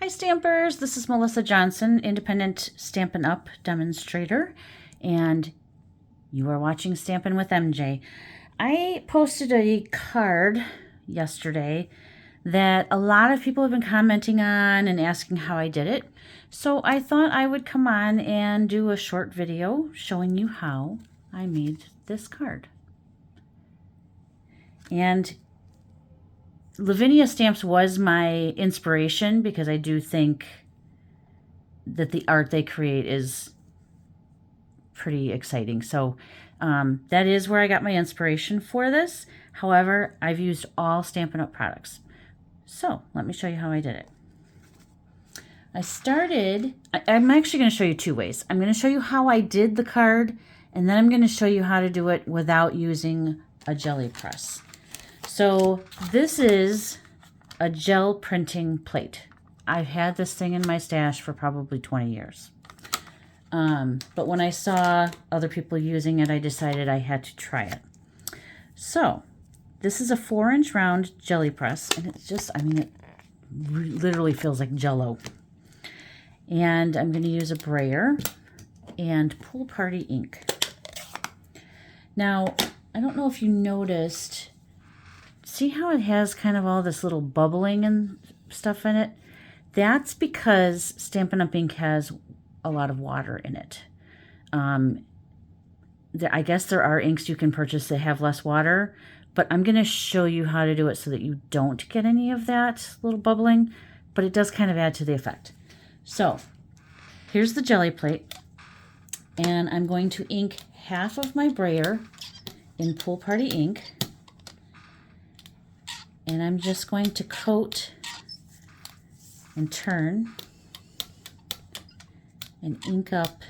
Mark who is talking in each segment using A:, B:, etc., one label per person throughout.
A: Hi Stampers, this is Melissa Johnson, independent Stampin' Up! Demonstrator, and you are watching Stampin' with MJ. I posted a card yesterday that a lot of people have been commenting on and asking how I did it, so I thought I would come on and do a short video showing you how I made this card. And Lavinia Stamps was my inspiration because I do think that the art they create is pretty exciting. So that is where I got my inspiration for this. However, I've used all Stampin' Up! Products. So let me show you how I did it. I'm actually going to show you two ways. I'm going to show you how I did the card, and then I'm going to show you how to do it without using a jelly press. So this is a gel printing plate. I've had this thing in my stash for probably 20 years. But when I saw other people using it, I decided I had to try it. So this is a 4-inch round jelly press, and it's just, it literally feels like Jell-O. And I'm going to use a brayer and Pool Party ink. Now, I don't know if you noticed, see how it has kind of all this little bubbling and stuff in it? That's because Stampin' Up! Ink has a lot of water in it. I guess there are inks you can purchase that have less water, but I'm going to show you how to do it so that you don't get any of that little bubbling, but it does kind of add to the effect. So here's the jelly plate, and I'm going to ink half of my brayer in Pool Party ink. And I'm just going to coat and turn and ink up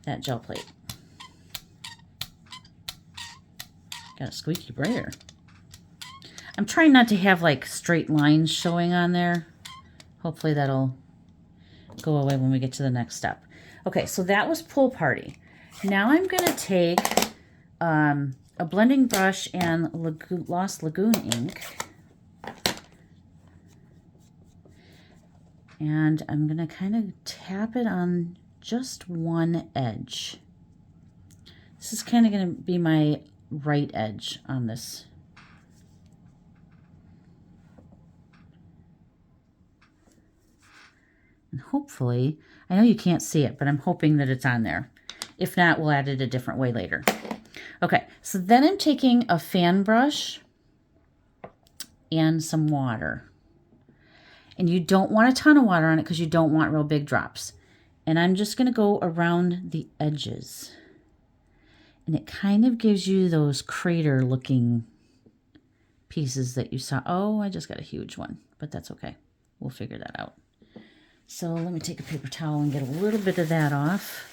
A: that gel plate. Got a squeaky brayer. I'm trying not to have like straight lines showing on there. Hopefully that'll go away when we get to the next step. Okay, so that was Pool Party. Now I'm going to take a blending brush and Lost Lagoon ink, and I'm going to kind of tap it on just one edge. This is kind of going to be my right edge on this. And hopefully, I know you can't see it, but I'm hoping that it's on there. If not, we'll add it a different way later. Okay, so then I'm taking a fan brush and some water. And you don't want a ton of water on it because you don't want real big drops. And I'm just going to go around the edges. And it kind of gives you those crater looking pieces that you saw. Oh, I just got a huge one, but that's okay. We'll figure that out. So let me take a paper towel and get a little bit of that off,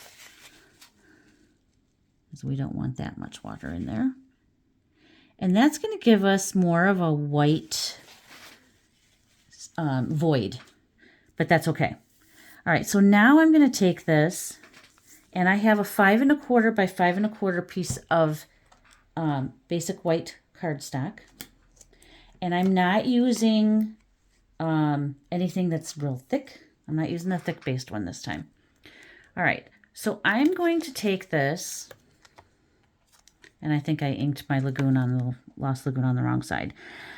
A: because we don't want that much water in there. And that's going to give us more of a white void, but that's okay. All right, so now I'm going to take this, and I have a 5 1/4 by 5 1/4 piece of basic white cardstock, and I'm not using anything that's real thick. I'm not using the thick based one this time. All right, so I'm going to take this, and I think I inked my Lagoon on the Lost Lagoon on the wrong side.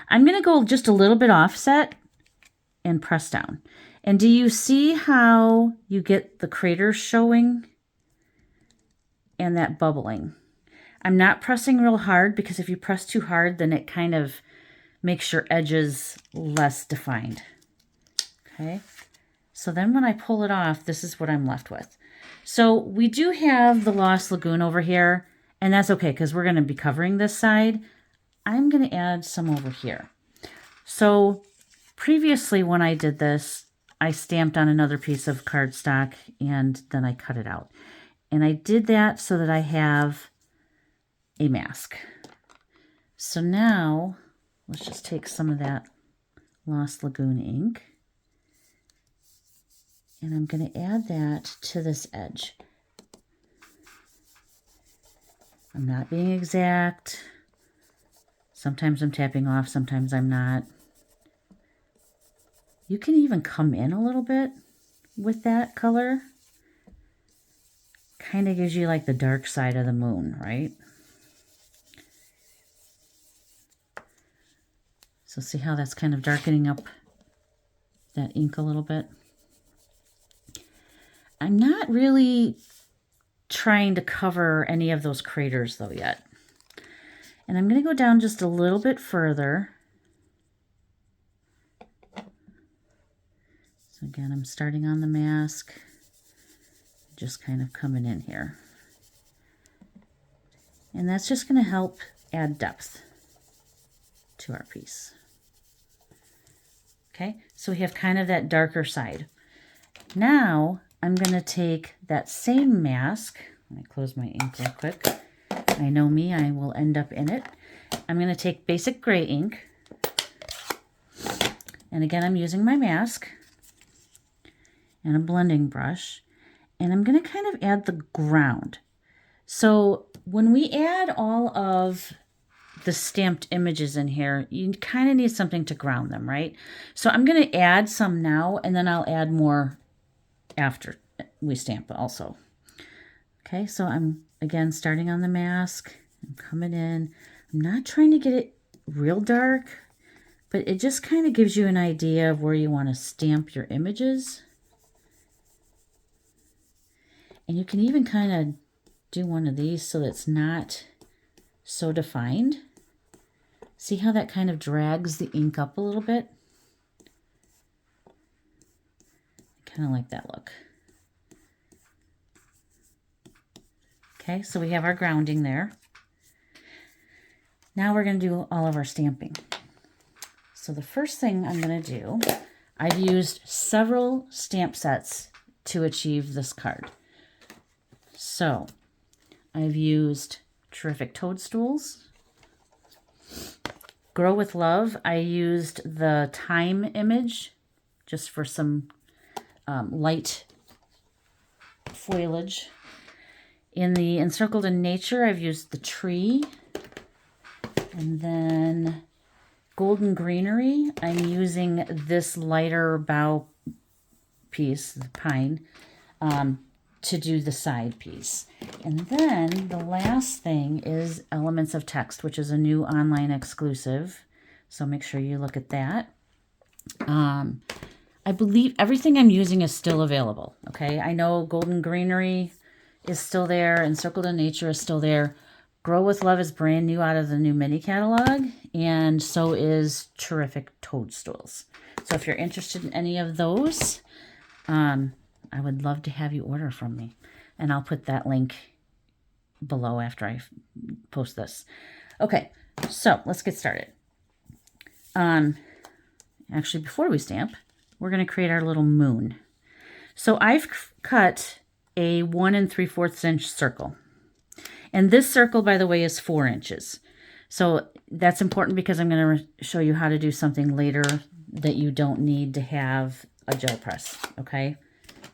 A: I'm going to go just a little bit offset and press down. And do you see how you get the craters showing and that bubbling? I'm not pressing real hard, because if you press too hard, then it kind of makes your edges less defined. Okay. So then when I pull it off, this is what I'm left with. So we do have the Lost Lagoon over here, and that's okay because we're going to be covering this side. I'm going to add some over here. So previously when I did this, I stamped on another piece of cardstock and then I cut it out. And I did that so that I have a mask. So now let's just take some of that Lost Lagoon ink, and I'm going to add that to this edge. I'm not being exact. Sometimes I'm tapping off, sometimes I'm not. You can even come in a little bit with that color. Kind of gives you like the dark side of the moon, right? So see how that's kind of darkening up that ink a little bit? I'm not really trying to cover any of those craters though yet. And I'm going to go down just a little bit further. So again, I'm starting on the mask, just kind of coming in here. And that's just going to help add depth to our piece. Okay, so we have kind of that darker side. Now I'm going to take that same mask. Let me close my ink real quick. I know me, I will end up in it. I'm going to take basic gray ink. And again, I'm using my mask and a blending brush. And I'm going to kind of add the ground. So when we add all of the stamped images in here, you kind of need something to ground them, right? So I'm going to add some now, and then I'll add more after we stamp also. Okay, so I'm again starting on the mask. I'm coming in. I'm not trying to get it real dark, but it just kind of gives you an idea of where you want to stamp your images. And you can even kind of do one of these so that it's not so defined. See how that kind of drags the ink up a little bit? I kind of like that look. Okay, so we have our grounding there. Now we're going to do all of our stamping. So the first thing I'm going to do, I've used several stamp sets to achieve this card. So I've used Terrific Toadstools. Grow with Love, I used the time image just for some light foliage. In the Encircled in Nature, I've used the tree. And then Golden Greenery, I'm using this lighter bough piece, the pine, to do the side piece. And then the last thing is Elements of Text, which is a new online exclusive. So make sure you look at that. I believe everything I'm using is still available. Okay, I know Golden Greenery is still there. Encircled in Nature is still there. Grow with Love is brand new out of the new mini catalog. And so is Terrific Toadstools. So if you're interested in any of those, I would love to have you order from me. And I'll put that link below after I post this. Okay, so let's get started. Actually, before we stamp, we're going to create our little moon. So I've cut a 1 3/4 inch circle. And this circle, by the way, is 4 inches. So that's important because I'm going to show you how to do something later that you don't need to have a gel press, okay?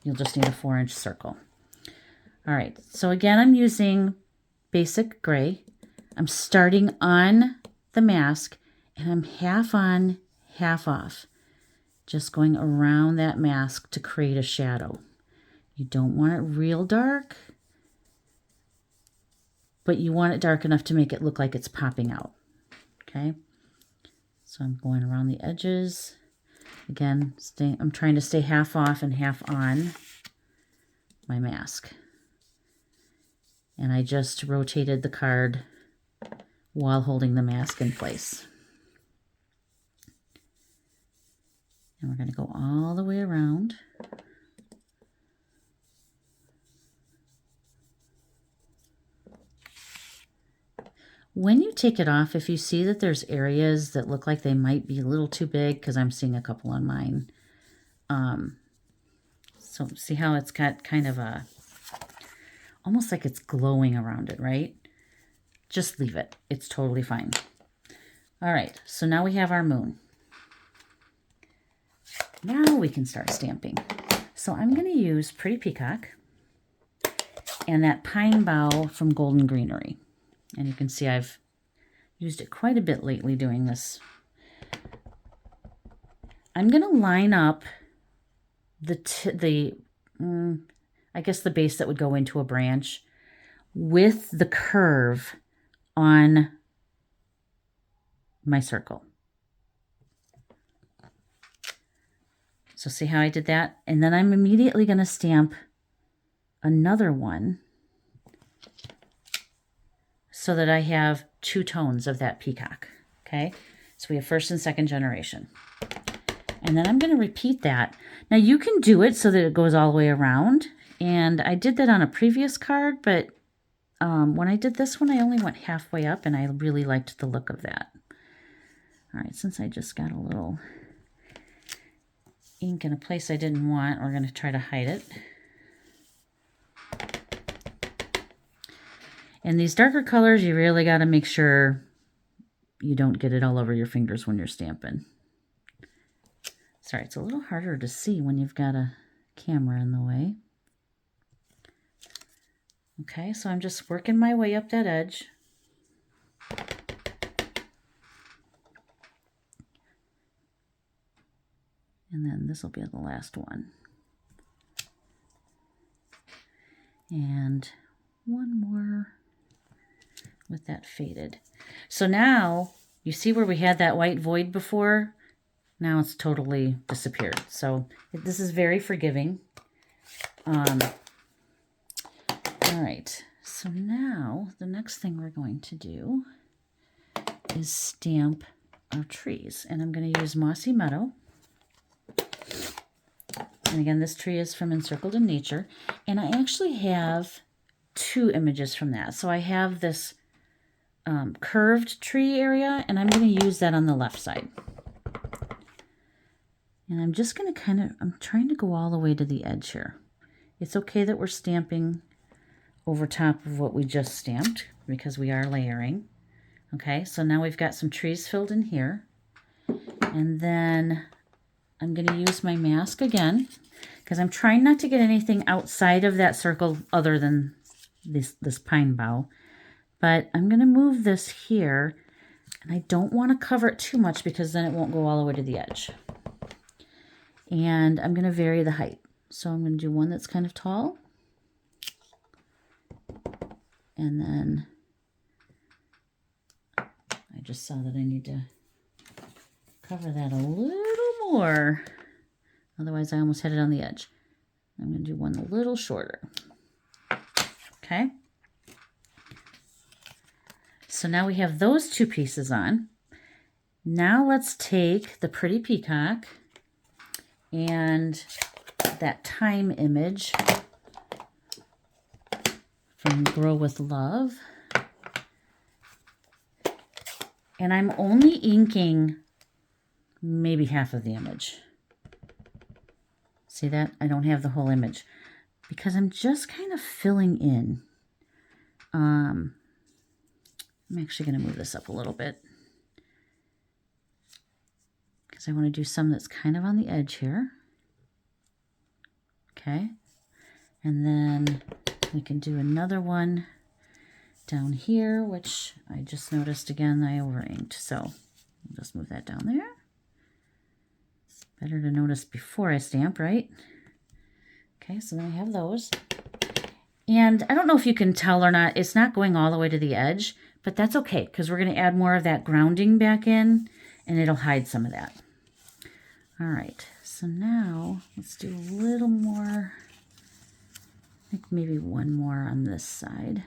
A: You'll just need a 4-inch circle. All right, so again, I'm using basic gray. I'm starting on the mask, and I'm half on, half off. Just going around that mask to create a shadow. You don't want it real dark, but you want it dark enough to make it look like it's popping out, okay? So I'm going around the edges. Again, I'm trying to stay half off and half on my mask. And I just rotated the card while holding the mask in place. And we're going to go all the way around. When you take it off, if you see that there's areas that look like they might be a little too big, because I'm seeing a couple on mine. So see how it's got kind of a, almost like it's glowing around it, right? Just leave it. It's totally fine. All right, so now we have our moon. Now we can start stamping. So I'm going to use Pretty Peacock and that pine bough from Golden Greenery. And you can see I've used it quite a bit lately doing this. I'm going to line up I guess the base that would go into a branch with the curve on my circle. So see how I did that? And then I'm immediately going to stamp another one so that I have 2 tones of that peacock. Okay, so we have first and second generation. And then I'm going to repeat that. Now you can do it so that it goes all the way around. And I did that on a previous card, but when I did this one, I only went halfway up, and I really liked the look of that. All right, since I just got a little ink in a place I didn't want, we're going to try to hide it. And these darker colors, you really got to make sure you don't get it all over your fingers when you're stamping. Sorry, it's a little harder to see when you've got a camera in the way. Okay, so I'm just working my way up that edge. And then this will be the last one. And one more with that faded. So now, you see where we had that white void before? Now it's totally disappeared. So this is very forgiving. All right, so now the next thing we're going to do is stamp our trees. And I'm going to use Mossy Meadow. And again, this tree is from Encircled in Nature. And I actually have 2 images from that. So I have this curved tree area, and I'm going to use that on the left side. And I'm just going to I'm trying to go all the way to the edge here. It's okay that we're stamping over top of what we just stamped because we are layering. Okay, so now we've got some trees filled in here. And then I'm going to use my mask again because I'm trying not to get anything outside of that circle other than this pine bough. But I'm going to move this here, and I don't want to cover it too much because then it won't go all the way to the edge. And I'm going to vary the height. So I'm going to do one that's kind of tall. And then I just saw that I need to cover that a little more. Otherwise, I almost had it on the edge. I'm going to do one a little shorter. Okay. So now we have those 2 pieces on. Now let's take the pretty peacock and that time image from Grow with Love. And I'm only inking maybe half of the image. See that? I don't have the whole image because I'm just kind of filling in. I'm actually going to move this up a little bit because I want to do some that's kind of on the edge here. Okay. And then we can do another one down here, which I just noticed again I over inked. So I'll just move that down there. It's better to notice before I stamp, right? Okay, so then I have those. And I don't know if you can tell or not, it's not going all the way to the edge, but that's okay because we're going to add more of that grounding back in and it'll hide some of that. All right, so now let's do a little more. I think maybe one more on this side.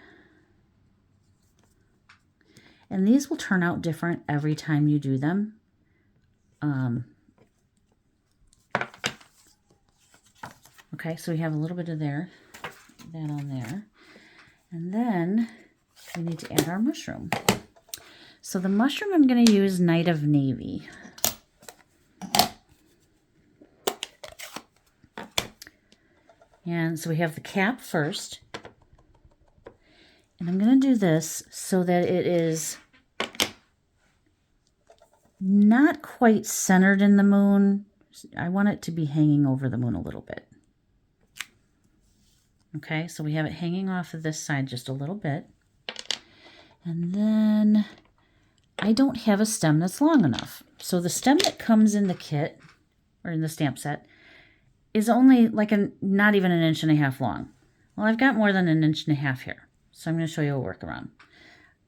A: And these will turn out different every time you do them. Okay, so we have a little bit of that on there. And then we need to add our mushroom. So the mushroom I'm going to use Night of Navy. And so we have the cap first. And I'm going to do this so that it is not quite centered in the moon. I want it to be hanging over the moon a little bit. Okay, so we have it hanging off of this side just a little bit. And then I don't have a stem that's long enough. So the stem that comes in the kit or in the stamp set, is only like not even 1.5 inches long. Well, I've got more than 1.5 inches here, so I'm going to show you a workaround.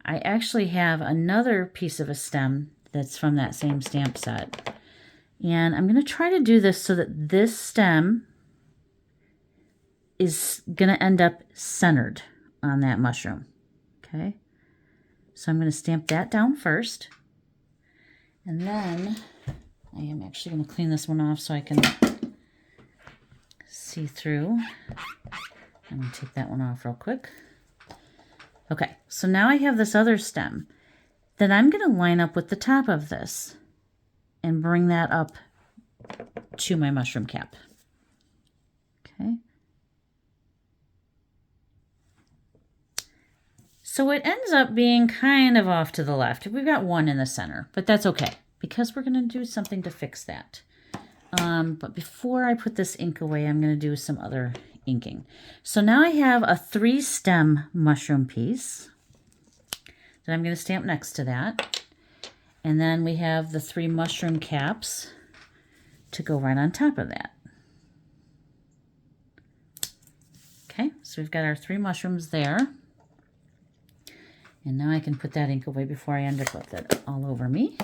A: I actually have another piece of a stem that's from that same stamp set, and I'm going to try to do this so that this stem is going to end up centered on that mushroom. Okay, so I'm going to stamp that down first, and then I am actually going to clean this one off so I can see through. I'm going to take that one off real quick. Okay, so now I have this other stem that I'm going to line up with the top of this and bring that up to my mushroom cap. Okay. So it ends up being kind of off to the left. We've got one in the center, but that's okay because we're going to do something to fix that. But before I put this ink away, I'm going to do some other inking. So now I have a 3-stem mushroom piece that I'm going to stamp next to that. And then we have the 3 mushroom caps to go right on top of that. Okay, so we've got our 3 mushrooms there. And now I can put that ink away before I end up with it all over me.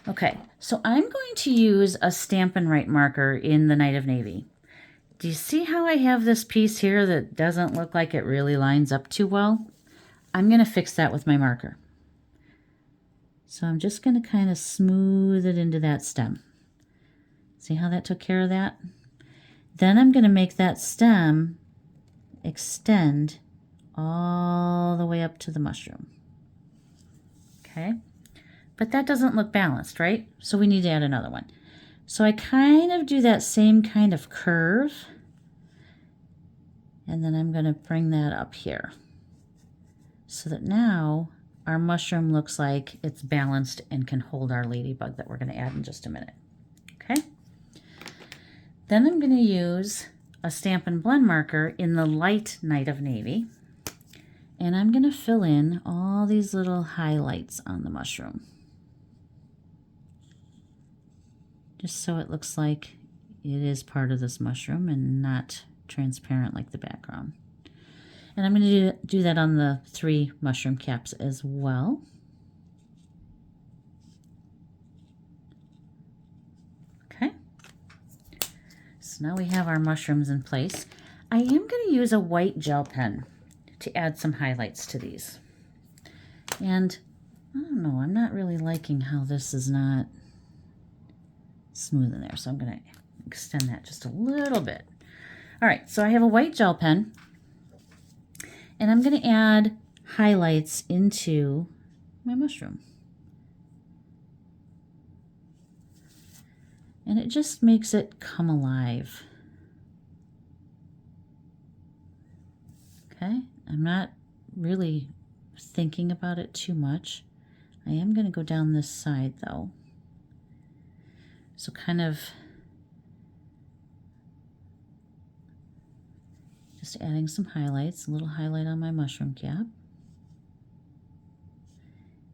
A: Okay, so I'm going to use a Stampin' Write marker in the Night of Navy. Do you see how I have this piece here that doesn't look like it really lines up too well? I'm going to fix that with my marker. So I'm just going to kind of smooth it into that stem. See how that took care of that? Then I'm going to make that stem extend all the way up to the mushroom. Okay? But that doesn't look balanced, right? So we need to add another one. So I kind of do that same kind of curve. And then I'm going to bring that up here. So that now our mushroom looks like it's balanced and can hold our ladybug that we're going to add in just a minute. Okay? Then I'm going to use a Stampin' Blend marker in the light Night of Navy. And I'm going to fill in all these little highlights on the mushroom. Just so it looks like it is part of this mushroom and not transparent like the background. And I'm going to do that on the 3 mushroom caps as well. Okay. So now we have our mushrooms in place. I am going to use a white gel pen to add some highlights to these. And I don't know, I'm not really liking how this is not smooth in there, so I'm going to extend that just a little bit. All right, so I have a white gel pen, and I'm going to add highlights into my mushroom. And it just makes it come alive. Okay, I'm not really thinking about it too much. I am going to go down this side though. So kind of just adding some highlights, a little highlight on my mushroom cap.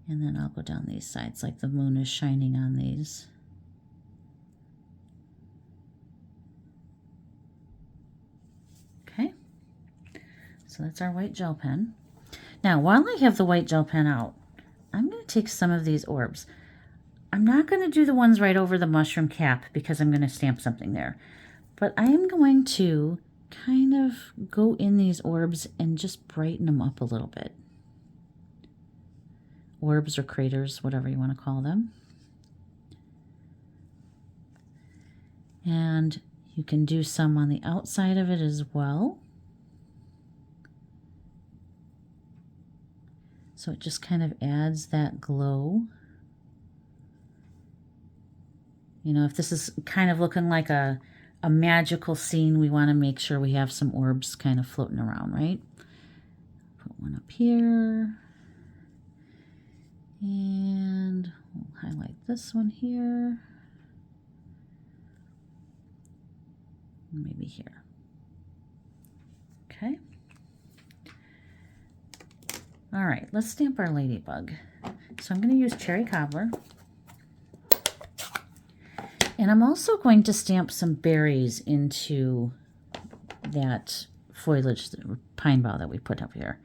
A: And then I'll go down these sides like the moon is shining on these. Okay, so that's our white gel pen. Now, while I have the white gel pen out, I'm going to take some of these orbs. I'm not going to do the ones right over the mushroom cap because I'm going to stamp something there. But I am going to kind of go in these orbs and just brighten them up a little bit. Orbs or craters, whatever you want to call them. And you can do some on the outside of it as well. So it just kind of adds that glow. You know, if this is kind of looking like a magical scene, we want to make sure we have some orbs kind of floating around, right? Put one up here. And we'll highlight this one here. Maybe here. Okay. All right, let's stamp our ladybug. So I'm going to use Cherry Cobbler. And I'm also going to stamp some berries into that foliage, pine bough that we put up here.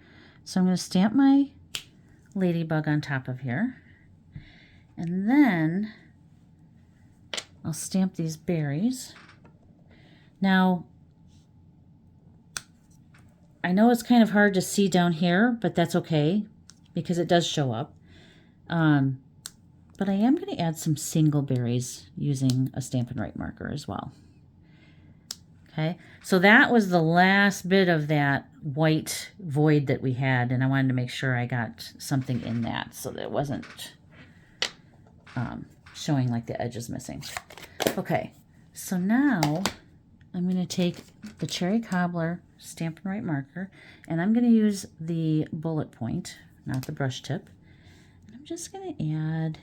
A: So I'm going to stamp my ladybug on top of here. And then I'll stamp these berries. Now, I know it's kind of hard to see down here, but that's okay because it does show up. But I am going to add some single berries using a Stampin' Right marker as well. Okay, so that was the last bit of that white void that we had, and I wanted to make sure I got something in that so that it wasn't showing like the edge is missing. Okay, so now I'm going to take the Cherry Cobbler Stampin' Right marker, and I'm going to use the bullet point, not the brush tip. And I'm just going to add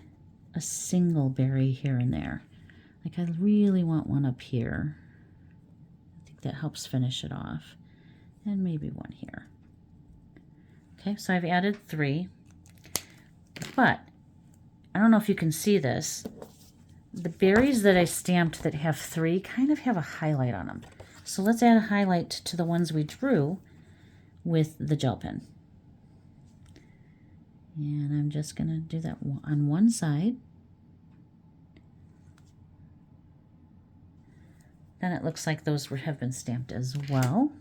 A: a single berry here and there. Like I really want one up here. I think that helps finish it off. And maybe one here. Okay, so I've added 3. But I don't know if you can see this. The berries that I stamped that have 3 kind of have a highlight on them. So let's add a highlight to the ones we drew with the gel pen. And I'm just going to do that on one side. Then it looks like those have been stamped as well.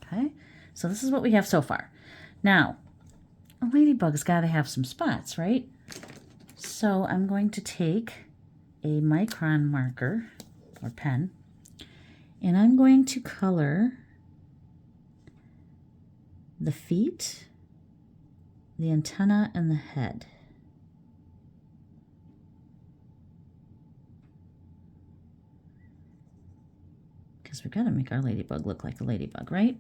A: Okay, so this is what we have so far. Now, a ladybug's got to have some spots, right? So I'm going to take a micron marker or pen, and I'm going to color the feet, the antenna, and the head. Because we've got to make our ladybug look like a ladybug, right?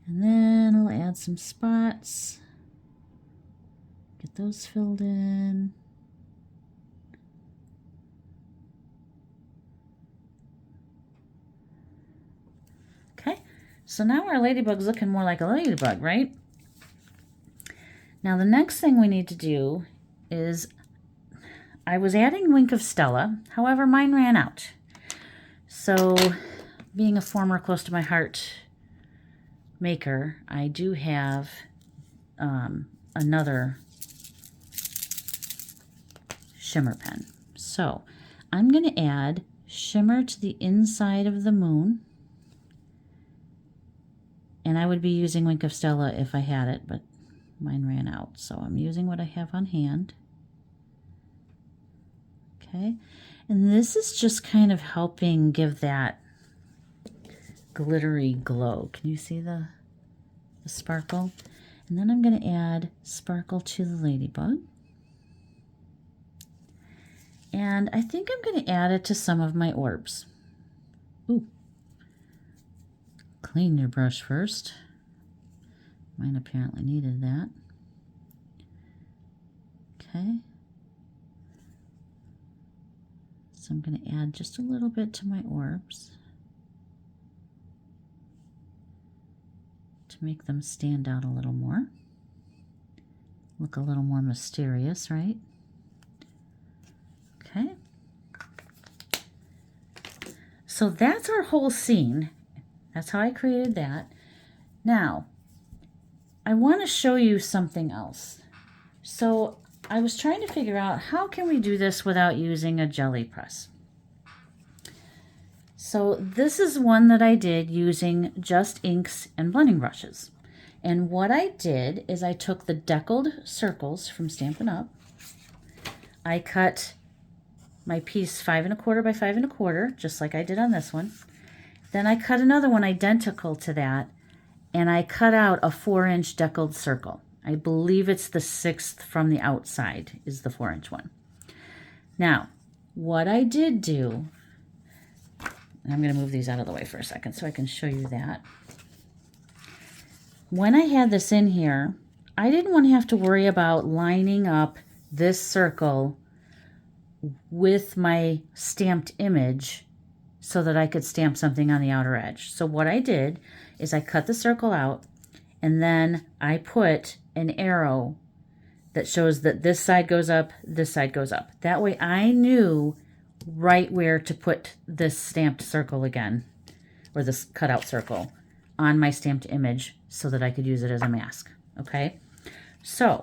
A: And then I'll add some spots. Get those filled in. Okay, so now our ladybug's looking more like a ladybug, right? Now the next thing we need to do is, I was adding Wink of Stella, however mine ran out. So being a former close to my heart maker, I do have another shimmer pen. So I'm going to add shimmer to the inside of the moon. And I would be using Wink of Stella if I had it, but mine ran out. So I'm using what I have on hand. Okay. And this is just kind of helping give that glittery glow. Can you see the sparkle? And then I'm going to add sparkle to the ladybug. And I think I'm going to add it to some of my orbs. Ooh. Clean your brush first. Mine apparently needed that. Okay. So I'm going to add just a little bit to my orbs to make them stand out a little more. Look a little more mysterious, right? Okay. So that's our whole scene. That's how I created that. Now, I want to show you something else. So I was trying to figure out how can we do this without using a jelly press. So this is one that I did using just inks and blending brushes. And what I did is I took the deckled circles from Stampin' Up. I cut my piece 5 1/4 by 5 1/4, just like I did on this one. Then I cut another one identical to that, and I cut out a 4-inch deckled circle. I believe it's the 6th from the outside is the 4-inch one. Now, what I did do, and I'm going to move these out of the way for a second so I can show you that. When I had this in here, I didn't want to have to worry about lining up this circle with my stamped image so that I could stamp something on the outer edge. So what I did is I cut the circle out, and then I put an arrow that shows that this side goes up, this side goes up. That way I knew right where to put this stamped circle again, or this cutout circle on my stamped image so that I could use it as a mask. Okay, so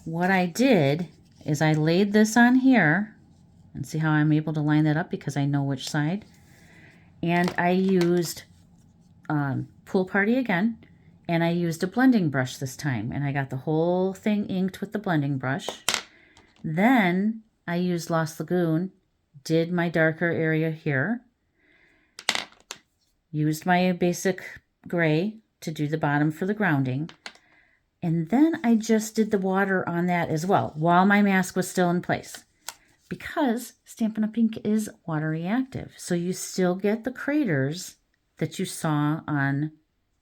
A: what I did is I laid this on here, and see how I'm able to line that up because I know which side. And I used Pool Party again, and I used a blending brush this time, and I got the whole thing inked with the blending brush. Then I used Lost Lagoon, did my darker area here, used my basic gray to do the bottom for the grounding, and then I just did the water on that as well while my mask was still in place, because Stampin' Up! Ink is water reactive, so you still get the craters that you saw on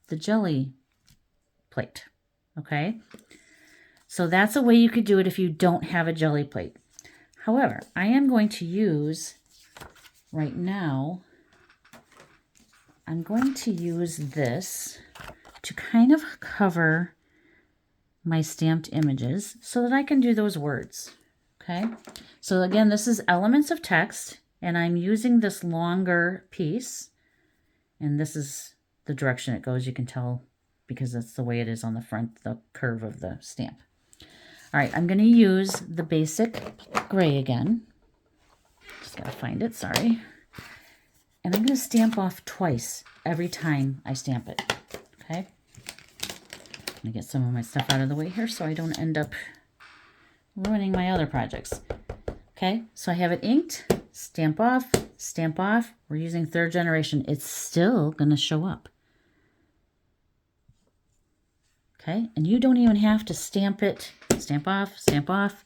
A: the jelly plate. Okay, so that's a way you could do it if you don't have a jelly plate. However, I am going to use, right now, I'm going to use this to kind of cover my stamped images so that I can do those words. Okay, so again, this is Elements of Text, and I'm using this longer piece, and this is the direction it goes. You can tell because that's the way it is on the front, the curve of the stamp. All right, I'm going to use the basic gray again. Just got to find it, sorry. And I'm going to stamp off twice every time I stamp it. Okay. Let me get some of my stuff out of the way here so I don't end up ruining my other projects. Okay, so I have it inked. Stamp off, stamp off. We're using 3rd generation. It's still going to show up. Okay, and you don't even have to stamp it. Stamp off, stamp off.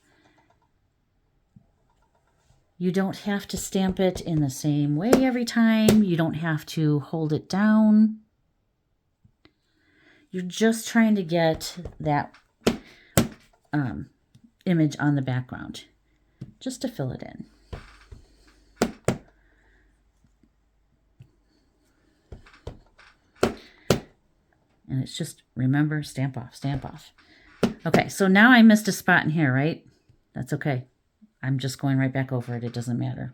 A: You don't have to stamp it in the same way every time. You don't have to hold it down. You're just trying to get that image on the background, just to fill it in. And it's just, remember, stamp off, stamp off. Okay, so now I missed a spot in here, right? That's okay. I'm just going right back over it. It doesn't matter.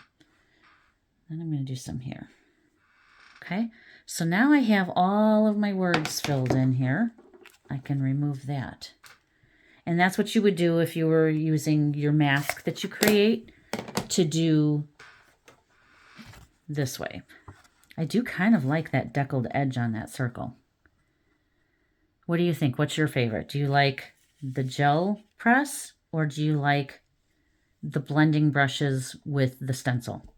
A: Then I'm going to do some here. Okay, so now I have all of my words filled in here. I can remove that. And that's what you would do if you were using your mask that you create to do this way. I do kind of like that deckled edge on that circle. What do you think? What's your favorite? Do you like the gel press, or do you like the blending brushes with the stencil?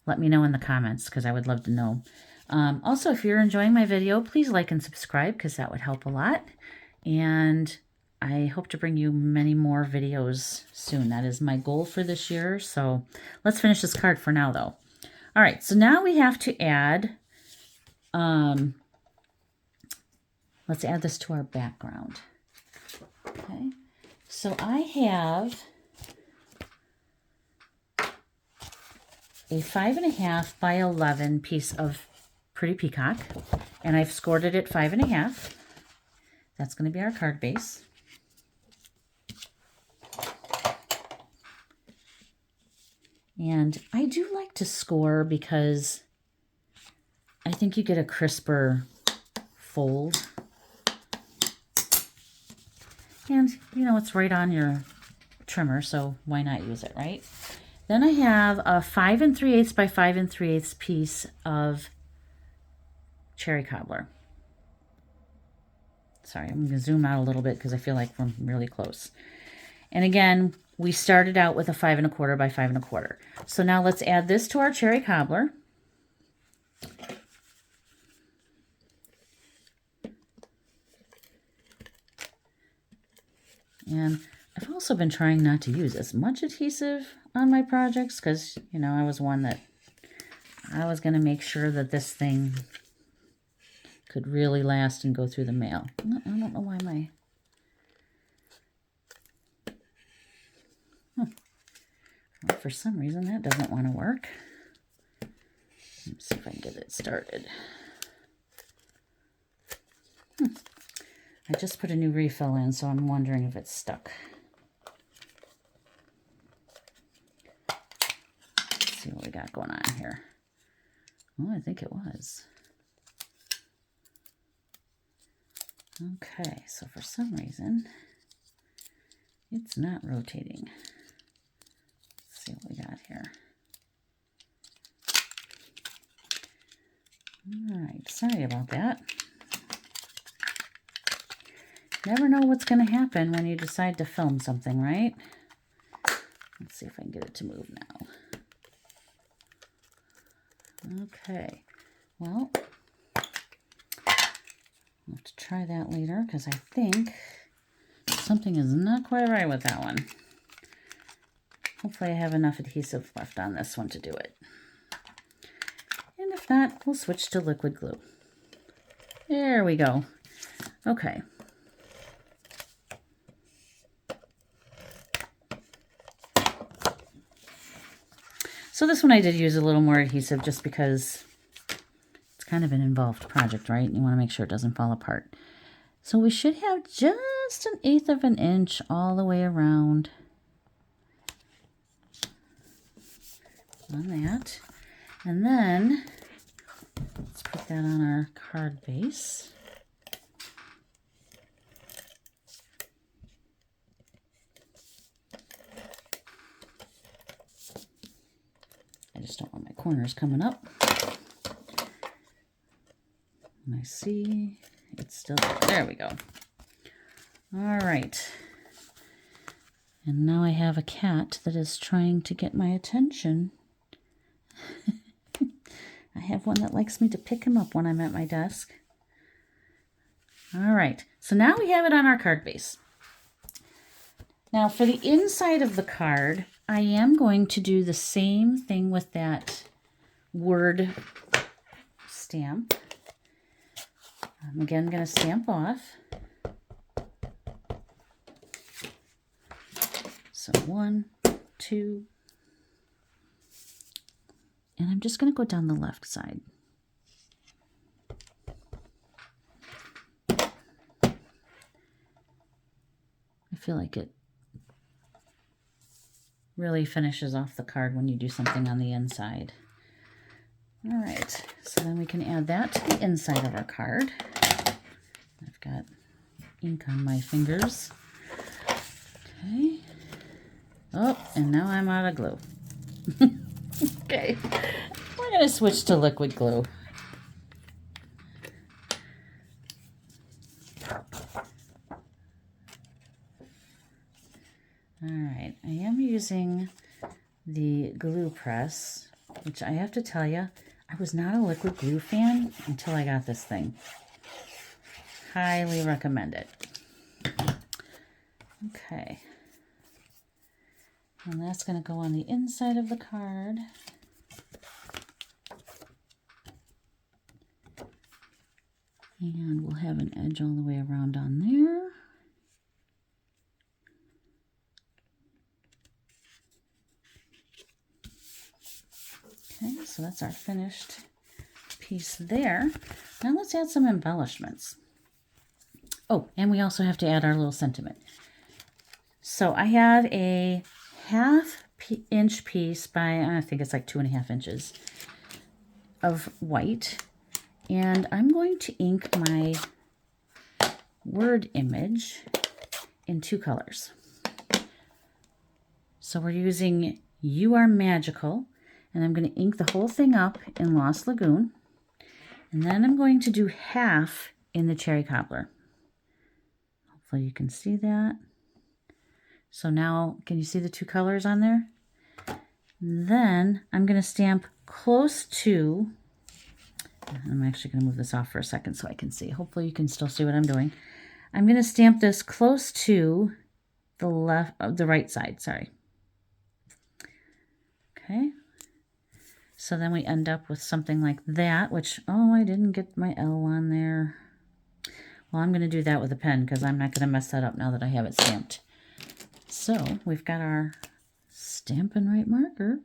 A: Let me know in the comments because I would love to know. Also, if you're enjoying my video, please like and subscribe because that would help a lot. And I hope to bring you many more videos soon. That is my goal for this year. So let's finish this card for now, though. All right, so now we have to add, let's add this to our background. Okay, so I have a 5.5 by 11 piece of Pretty Peacock, and I've scored it at 5.5. That's going to be our card base. And I do like to score because I think you get a crisper fold. And, you know, it's right on your trimmer, so why not use it, right? Then I have a 5 3/8 by 5 3/8 piece of cherry cobbler. Sorry, I'm going to zoom out a little bit because I feel like we're really close. And again, we started out with a 5 1/4 by 5 1/4. So now let's add this to our cherry cobbler. And I've also been trying not to use as much adhesive on my projects because, you know, I was one that I was going to make sure that this thing could really last and go through the mail. I don't know why my... Well, for some reason that doesn't want to work. Let's see if I can get it started. I just put a new refill in, so I'm wondering if it's stuck. see what we got going on here. Oh, I think it was. Okay, so for some reason, it's not rotating. Let's see what we got here. All right, sorry about that. Never know what's going to happen when you decide to film something, right? Let's see if I can get it to move now. Okay, well, I'll have to try that later because I think something is not quite right with that one. Hopefully I have enough adhesive left on this one to do it. And if not, we'll switch to liquid glue. There we go. Okay. So this one I did use a little more adhesive just because it's kind of an involved project, right? You want to make sure it doesn't fall apart. So we should have just 1/8 of an inch all the way around on that. And then let's put that on our card base. I just don't want my corners coming up. And I see it's still there. We go. All right. And now I have a cat that is trying to get my attention. I have one that likes me to pick him up when I'm at my desk. All right. So now we have it on our card base. Now for the inside of the card, I am going to do the same thing with that word stamp. I'm again going to stamp off. So 1, 2, and I'm just going to go down the left side. I feel like it really finishes off the card when you do something on the inside. All right, so then we can add that to the inside of our card. I've got ink on my fingers. Okay. Oh, and now I'm out of glue. Okay, we're going to switch to liquid glue. All right, I am using the glue press, which I have to tell you, I was not a liquid glue fan until I got this thing. Highly recommend it. Okay. And that's going to go on the inside of the card. And we'll have an edge all the way around on there. Okay, so that's our finished piece there. Now let's add some embellishments. Oh, and we also have to add our little sentiment. So I have a 1/2 inch piece by, I think it's like 2.5 inches of white. And I'm going to ink my word image in 2 colors. So we're using You Are Magical. And I'm going to ink the whole thing up in Lost Lagoon. And then I'm going to do 1/2 in the Cherry Cobbler. Hopefully you can see that. So now, can you see the 2 colors on there? And then I'm going to stamp close to, I'm actually going to move this off for a second so I can see. Hopefully you can still see what I'm doing. I'm going to stamp this close to the right side, sorry. Okay. So then we end up with something like that, which, oh, I didn't get my L on there. Well, I'm going to do that with a pen because I'm not going to mess that up now that I have it stamped. So we've got our Stampin' Right marker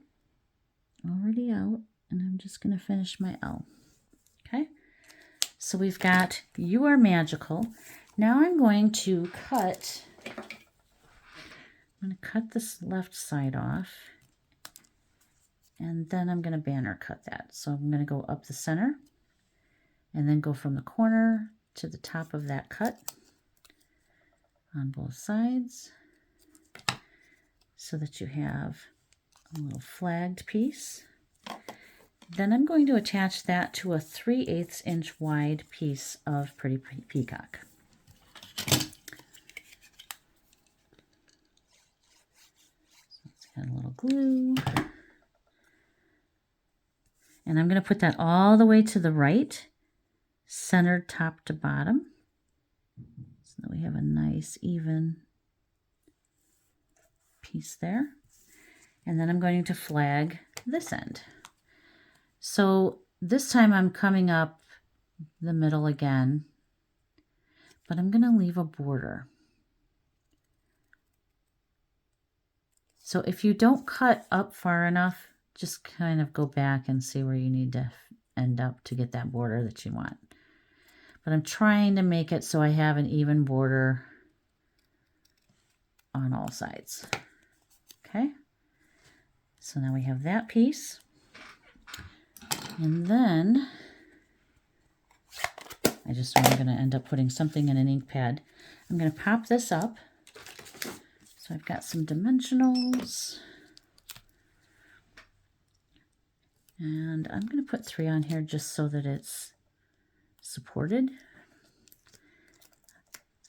A: already out, and I'm just going to finish my L. Okay, so we've got You Are Magical. Now I'm going to cut, this left side off. And then I'm going to banner cut that. So I'm going to go up the center and then go from the corner to the top of that cut on both sides so that you have a little flagged piece. Then I'm going to attach that to a 3/8 inch wide piece of Pretty Peacock. So let's add a little glue. And I'm going to put that all the way to the right, centered top to bottom, so that we have a nice even piece there. And then I'm going to flag this end. So this time I'm coming up the middle again, but I'm going to leave a border. So if you don't cut up far enough, just kind of go back and see where you need to end up to get that border that you want. But I'm trying to make it so I have an even border on all sides. Okay, so now we have that piece. And then I'm going to end up putting something in an ink pad. I'm going to pop this up. So I've got some dimensionals. And I'm going to put 3 on here just so that it's supported.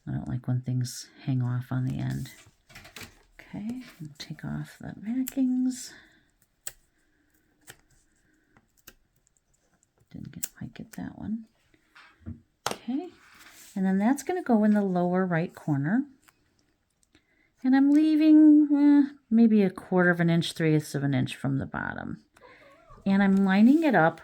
A: I don't like when things hang off on the end. Okay, I'll take off the backings. Didn't quite get that one. Okay, and then that's going to go in the lower right corner. And I'm leaving maybe 1/4 of an inch, 3/8 of an inch from the bottom. And I'm lining it up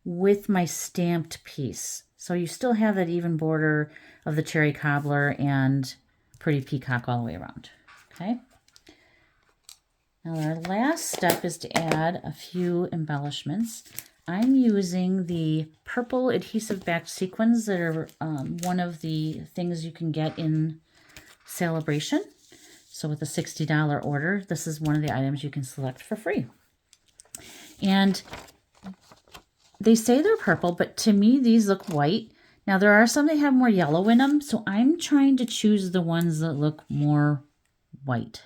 A: with my stamped piece. So you still have that even border of the cherry cobbler and Pretty Peacock all the way around. Okay. Now our last step is to add a few embellishments. I'm using the purple adhesive backed sequins that are one of the things you can get in Celebration. So with a $60 order, this is one of the items you can select for free. And they say they're purple, but to me, these look white. Now, there are some that have more yellow in them, so I'm trying to choose the ones that look more white.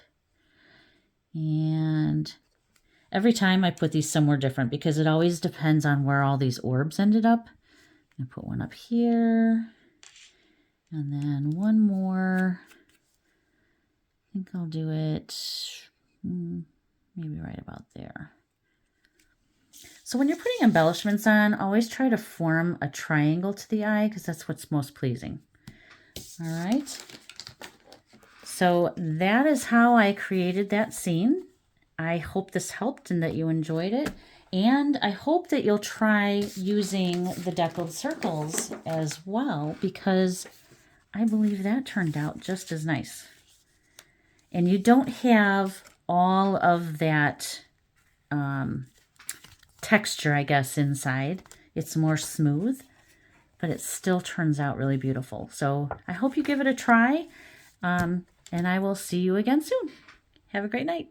A: And every time I put these somewhere different because it always depends on where all these orbs ended up. I'm going to put one up here, and then one more. I think I'll do it maybe right about there. So when you're putting embellishments on, always try to form a triangle to the eye because that's what's most pleasing. All right. So that is how I created that scene. I hope this helped and that you enjoyed it. And I hope that you'll try using the deckled circles as well because I believe that turned out just as nice. And you don't have all of that texture, I guess, inside. It's more smooth, but it still turns out really beautiful. So I hope you give it a try, and I will see you again soon. Have a great night.